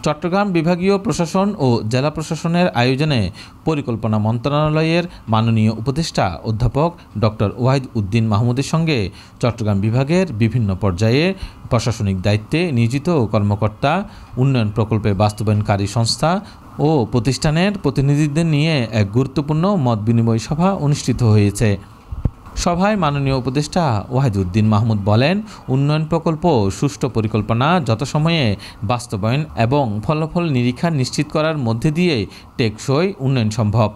চট্টগ্রাম বিভাগীয় প্রশাসন ও জেলা প্রশাসনের আয়োজনে পরিকল্পনা মন্ত্রণালয়ের মাননীয় উপদেষ্টা অধ্যাপক ডক্টর ওয়াহিদ উদ্দিন মাহমুদের সঙ্গে চট্টগ্রাম বিভাগের বিভিন্ন পর্যায়ে প্রশাসনিক দায়িত্বে নিয়োজিত কর্মকর্তা, উন্নয়ন প্রকল্পে বাস্তবায়নকারী সংস্থা ও প্রতিষ্ঠানের প্রতিনিধিদের নিয়ে এক গুরুত্বপূর্ণ মত বিনিময় সভা অনুষ্ঠিত হয়েছে। সভায় মাননীয় উপদেষ্টা ওয়াহিদ উদ্দিন মাহমুদ বলেন, উন্নয়ন প্রকল্প সুষ্ঠু পরিকল্পনা যথাসময়ে বাস্তবায়ন এবং ফলাফল নিরীক্ষা নিশ্চিত করার মধ্যে দিয়ে টেকসই উন্নয়ন সম্ভব।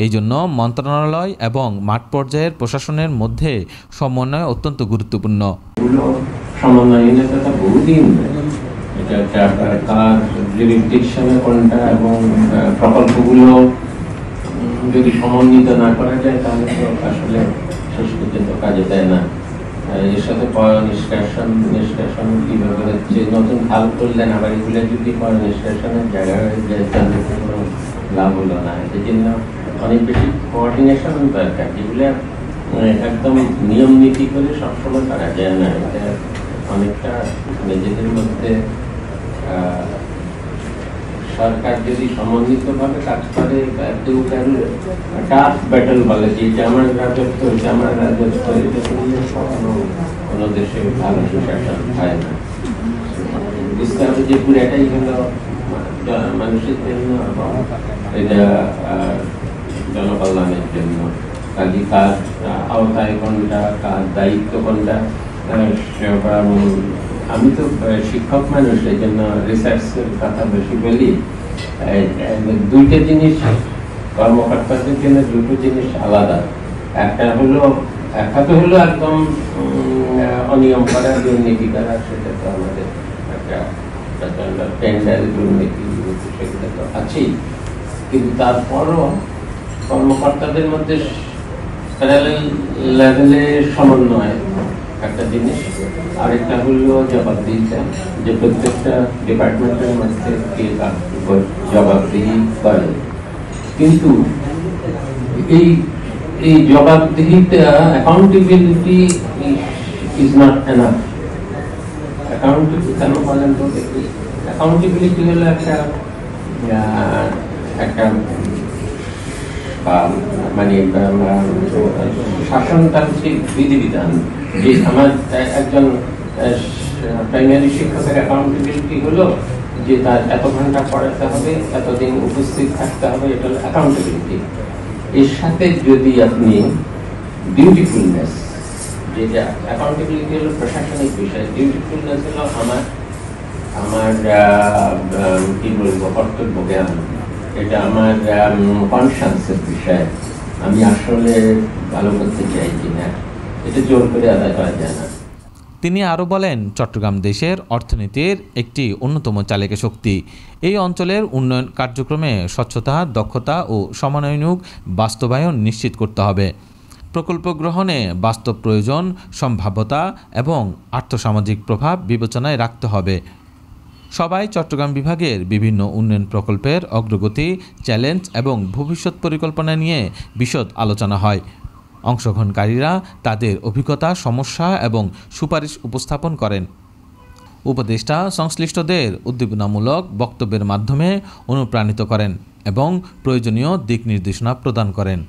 এই জন্য মন্ত্রণালয় এবং মাঠ পর্যায়ের প্রশাসনের মধ্যে সমন্বয় অত্যন্ত গুরুত্বপূর্ণ। প্রকল্পগুলো যদি সমন্বিত না করা যায় তাহলে তো আসলে শেষ পর্যন্ত কাজে দেয় না। এর সাথে নিষ্কাশন কিভাবে হচ্ছে, নতুন হাল করলেন, আবার এগুলো যদি নিষ্কাশনের জায়গা হয়ে যায় তাহলে কোনো লাভ হলো না। এই জন্য অনেক বেশি কোঅর্ডিনেশন দরকার, যেগুলো একদম নিয়ম নীতি করে সবসময় করা যায় না। এটা অনেকটা নিজেদের মধ্যে সরকার যদি সমন্বিতভাবে কাজ করে, কেউ কারোর টাফ ব্যাটল বলে যে এটা আমার রাজত্ব, এটা আমার রাজত্ব, এটা করলে কোনো দেশে ভালো সুশাসন হয় না। বুঝতে হবে যে পুরাটাই হলো মানুষের জন্য এবং এটা জনকল্যাণের জন্য। কাজে কাজ আওতায় কোনটা, কাজ দায়িত্ব কোনটা। আমি তো শিক্ষক মানুষ, এই জন্য রিসার্চের কথা বেশি বলি। দুইটা জিনিস কর্মকর্তাদের জন্য, দুটো জিনিস আলাদা। একটা তো হলো একদম অনিয়ম করা, দুর্নীতি করা, সেটা তো আমাদের একটা টেন্ডার দুর্নীতি, সেগুলো তো আছেই। কিন্তু তারপরও কর্মকর্তাদের মধ্যে প্যারালাল লেভেলে সমন্বয় একটা জিনিস। আরেকটা হলো জবাবদিহিতা, যে প্রত্যেকটা ডিপার্টমেন্টের মধ্যে জবাবদিহি করে। কিন্তু এই জবাবদিহিতা, accountability is not enough. Accountability কেন বলেন তো দেখি। অ্যাকাউন্টেবিলিটি হলো একটা মানে শাসনতান্ত্রিক বিধিবিধান, যে আমার একজন প্রাইমারি শিক্ষকের অ্যাকাউন্টেবিলিটি হলো যে তার এত ঘন্টা পড়াতে হবে, এতদিন উপস্থিত থাকতে হবে, এটা হলো অ্যাকাউন্টেবিলিটি। এর সাথে যদি আপনি ডিউটিফুলনেস, যেটা অ্যাকাউন্টেবিলিটি হলো প্রশাসনিক বিষয়, ডিউটিফুলনেস হলো আমার কি বলবো, কর্তব্য জ্ঞান, এটা আমার কনসান্সের বিষয়, আমি আসলে ভালো করতে চাইছি না, এটা জোর করে আদায় করা যায় না। তিনি আরও বলেন, চট্টগ্রাম দেশের অর্থনীতির একটি অন্যতম চালিকা শক্তি। এই অঞ্চলের উন্নয়ন কার্যক্রমে স্বচ্ছতা, দক্ষতা ও সমন্বয় বাস্তবায়ন নিশ্চিত করতে হবে। প্রকল্প গ্রহণে বাস্তব প্রয়োজন, সম্ভাব্যতা এবং আর্থসামাজিক প্রভাব বিবেচনায় রাখতে হবে। সবাই চট্টগ্রাম বিভাগের বিভিন্ন উন্নয়ন প্রকল্পের অগ্রগতি, চ্যালেঞ্জ এবং ভবিষ্যৎ পরিকল্পনা নিয়ে বিশদ আলোচনা হয়। অংশগ্রহণকারীরা তাদের অভিজ্ঞতা, সমস্যা এবং সুপারিশ উপস্থাপন করেন। উপদেষ্টা সংশ্লিষ্টদের উদ্দীপনামূলক বক্তব্যের মাধ্যমে অনুপ্রাণিত করেন এবং প্রয়োজনীয় দিক নির্দেশনা প্রদান করেন।